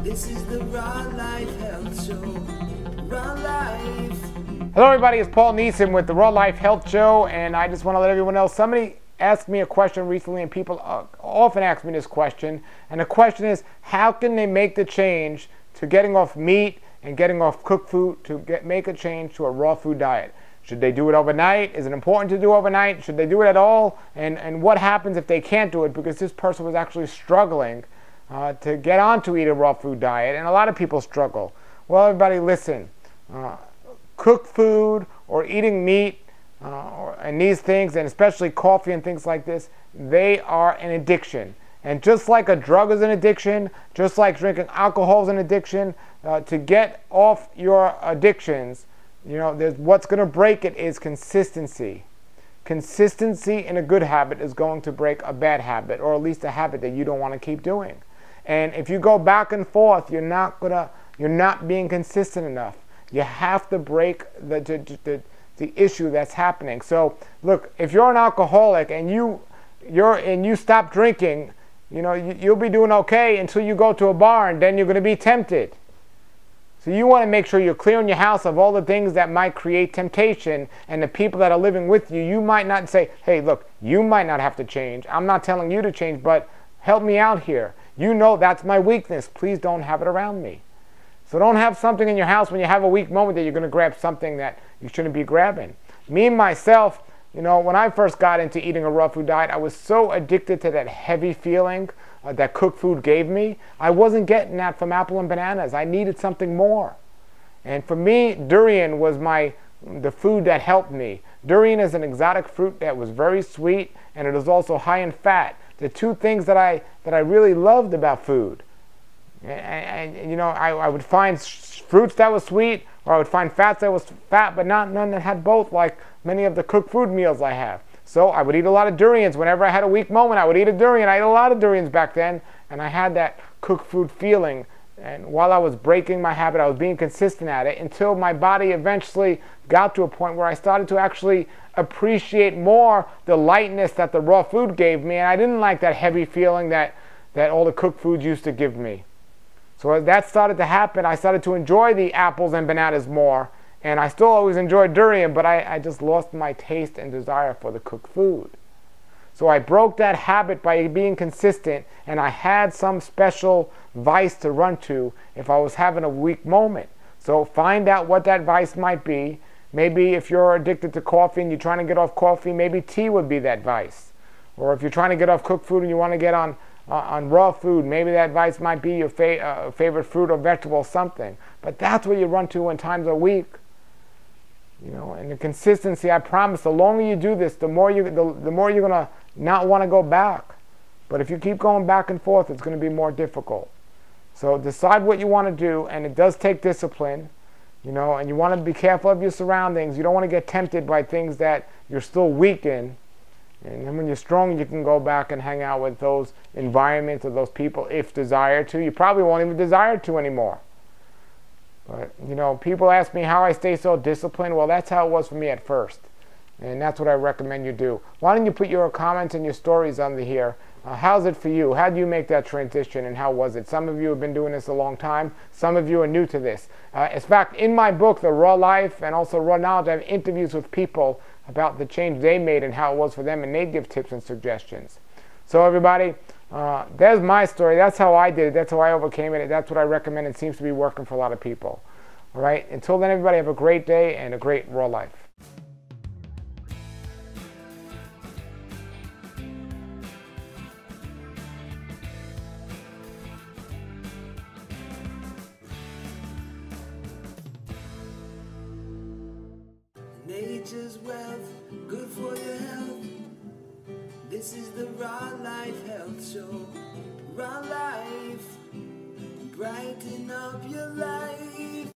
This is the Raw Life Health Show. Raw Life. Hello everybody, it's Paul Neeson with the Raw Life Health Show, and I just want to let everyone know, somebody asked me a question recently, and people often ask me this question, and the question is, how can they make the change to getting off meat and getting off cooked food to make a change to a raw food diet? Should they do it overnight? Is it important to do overnight? Should they do it at all? And what happens if they can't do it? Because this person was actually struggling to get onto eat a raw food diet, and a lot of people struggle. Well, everybody listen. Cooked food or eating meat and these things, and especially coffee and things like this, they are an addiction. And just like a drug is an addiction, just like drinking alcohol is an addiction, to get off your addictions, you know, what's going to break it is consistency. Consistency in a good habit is going to break a bad habit, or at least a habit that you don't want to keep doing. And if you go back and forth, you're not being consistent enough. You have to break the issue that's happening. So look, if you're an alcoholic and you stop drinking, you know, you'll be doing okay until you go to a bar, and then you're going to be tempted. So you want to make sure you're clearing your house of all the things that might create temptation, and the people that are living with you. You might not say, hey, look, you might not have to change. I'm not telling you to change, but help me out here. You know that's my weakness. Please don't have it around me. So don't have something in your house when you have a weak moment that you're going to grab something that you shouldn't be grabbing. Me, myself, you know, when I first got into eating a raw food diet, I was so addicted to that heavy feeling that cooked food gave me. I wasn't getting that from apple and bananas. I needed something more. And for me, durian was the food that helped me. Durian is an exotic fruit that was very sweet, and it is also high in fat. The two things that I really loved about food. And you know, I would find fruits that was sweet, or I would find fats that was fat, but none that had both, like many of the cooked food meals I have. So I would eat a lot of durians. Whenever I had a weak moment, I would eat a durian. I ate a lot of durians back then, and I had that cooked food feeling. And while I was breaking my habit, I was being consistent at it until my body eventually got to a point where I started to actually appreciate more the lightness that the raw food gave me, and I didn't like that heavy feeling that all the cooked foods used to give me. So as that started to happen, I started to enjoy the apples and bananas more, and I still always enjoyed durian, but I just lost my taste and desire for the cooked food. So I broke that habit by being consistent, and I had some special vice to run to if I was having a weak moment. So find out what that vice might be. Maybe if you're addicted to coffee and you're trying to get off coffee, maybe tea would be that vice. Or if you're trying to get off cooked food and you want to get on raw food, maybe that vice might be your favorite fruit or vegetable, something. But that's what you run to when times are weak. You know, and the consistency, I promise, the longer you do this, the more you're going to not want to go back. But if you keep going back and forth, it's going to be more difficult. So decide what you want to do, and it does take discipline, you know, and you want to be careful of your surroundings. You don't want to get tempted by things that you're still weak in. And then when you're strong, you can go back and hang out with those environments or those people if desired to. You probably won't even desire to anymore. But, you know, people ask me how I stay so disciplined. Well, that's how it was for me at first. And that's what I recommend you do. Why don't you put your comments and your stories under here? How's it for you? How do you make that transition, and how was it? Some of you have been doing this a long time. Some of you are new to this. In fact, in my book, The Raw Life, and also Raw Knowledge, I have interviews with people about the change they made and how it was for them, and they give tips and suggestions. So everybody, there's my story. That's how I did it. That's how I overcame it. That's what I recommend. It seems to be working for a lot of people. All right? Until then, everybody, have a great day and a great raw life. Nature's wealth, good for your health. This is the Raw Life Health Show. Raw Life, brighten up your life.